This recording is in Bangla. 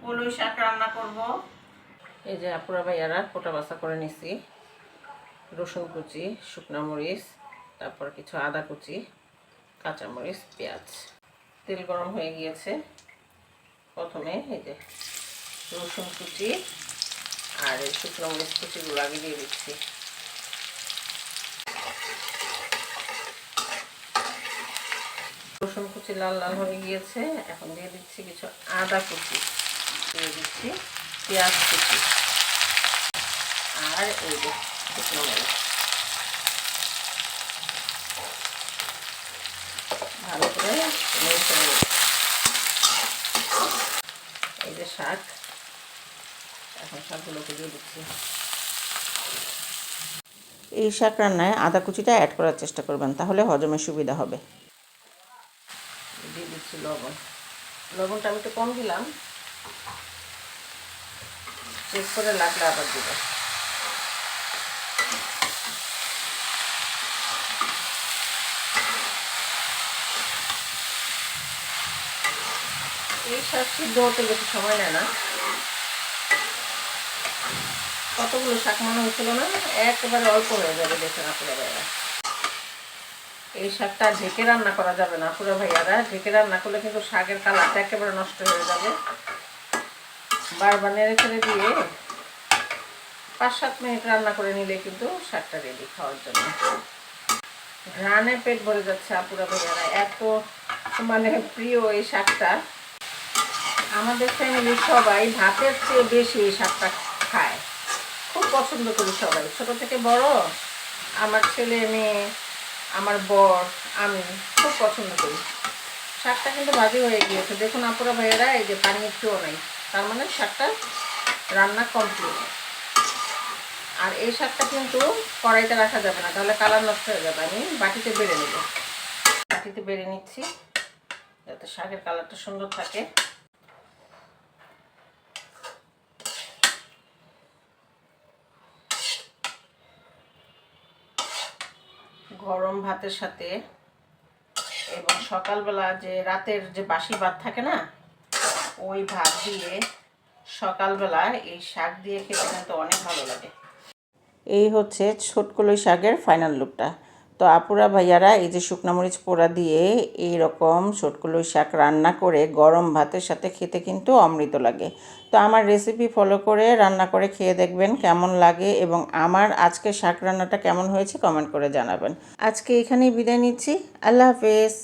কলই শাক রান্না করব। এই যে আপুরা ভাইয়ারা কোটা বাছা করে নিছি, রসুন কুচি, শুকনা মরিচ, তারপর কিছু আদা কুচি, কাঁচামরিচ, পেঁয়াজ। তেল গরম হয়ে গিয়েছে। প্রথমে এই যে রসুন কুচি আর এই শুকনো মরিচ কুচিগুলো আগে দিয়ে দিচ্ছি। রসুন কুচি লাল লাল হয়ে গিয়েছে। এখন দিয়ে দিচ্ছি কিছু আদা কুচি, দিয়ে দিচ্ছি পেঁয়াজ কুচি আর এই যে শুকনো মরিচ। ভালো করে এই যে শাক, এখন শাকগুলোকে দিয়ে দিচ্ছি। এই শাক রান্নায় আদা কুচিটা অ্যাড করার চেষ্টা করবেন, তাহলে হজমের সুবিধা হবে। দিয়ে দিচ্ছি লবণ। লবণটা আমি একটু কম দিলাম, চেক করে লাগলে আবার দিব। এই শাক সিদ্ধ হতে বেশি সময় নেয় না। কতগুলো শাক মনে হচ্ছিল না, একেবারে অল্প হয়ে যাবে। দেখেন আপুরা ভাইয়ারা, এই শাকটা ঢেকে রান্না করা যাবে না। আপুরা ভাইয়ারা, ঢেকে রান্না করলে কিন্তু শাকের কালারটা একেবারে নষ্ট হয়ে যাবে। বারবার নেড়ে ছেড়ে দিয়ে 5-7 মিনিট রান্না করে নিলে কিন্তু শাকটা রেডি খাওয়ার জন্য। ঘ্রাণে পেট ভরে যাচ্ছে আপুরা ভাইয়ারা, এত মানে প্রিয় এই শাকটা। আমাদের ফ্যামিলির সবাই ভাতের চেয়ে বেশি এই শাকটা খায়, খুব পছন্দ করি সবাই, ছোট থেকে বড়। আমার ছেলে মেয়ে, আমার বর, আমি খুব পছন্দ করি। শাকটা কিন্তু ভাজি হয়ে গিয়েছে, দেখুন আপুরা ভাইয়েরা, এই যে পানি একটুও নেই, তার মানে শাকটা রান্না কমপ্লিট। আর এই শাকটা কিন্তু কড়াইতে রাখা যাবে না, তাহলে কালার নষ্ট হয়ে যাবে। আমি বাটিতে বেড়ে নেব, বাটিতে বেড়ে নিচ্ছি যাতে শাকের কালারটা সুন্দর থাকে। গরম ভাতের সাথে এবং সকালবেলা যে রাতের যে বাসি ভাত থাকে না, ওই ভাত দিয়ে সকালবেলা এই শাক দিয়ে খেতে কিন্তু অনেক ভালো লাগে। এই হচ্ছে ছোটকলই শাকের ফাইনাল লুকটা। তো আপুরা ভাইয়ারা, এই যে শুকনো মরিচ পোড়া দিয়ে এইরকম ছোটকলই শাক রান্না করে গরম ভাতের সাথে খেতে কিন্তু অমৃত লাগে। তো আমার রেসিপি ফলো করে রান্না করে খেয়ে দেখবেন কেমন লাগে, এবং আমার আজকে শাক রান্নাটা কেমন হয়েছে কমেন্ট করে জানাবেন। আজকে এখানেই বিদায় নিচ্ছি। আল্লাহ হাফেজ।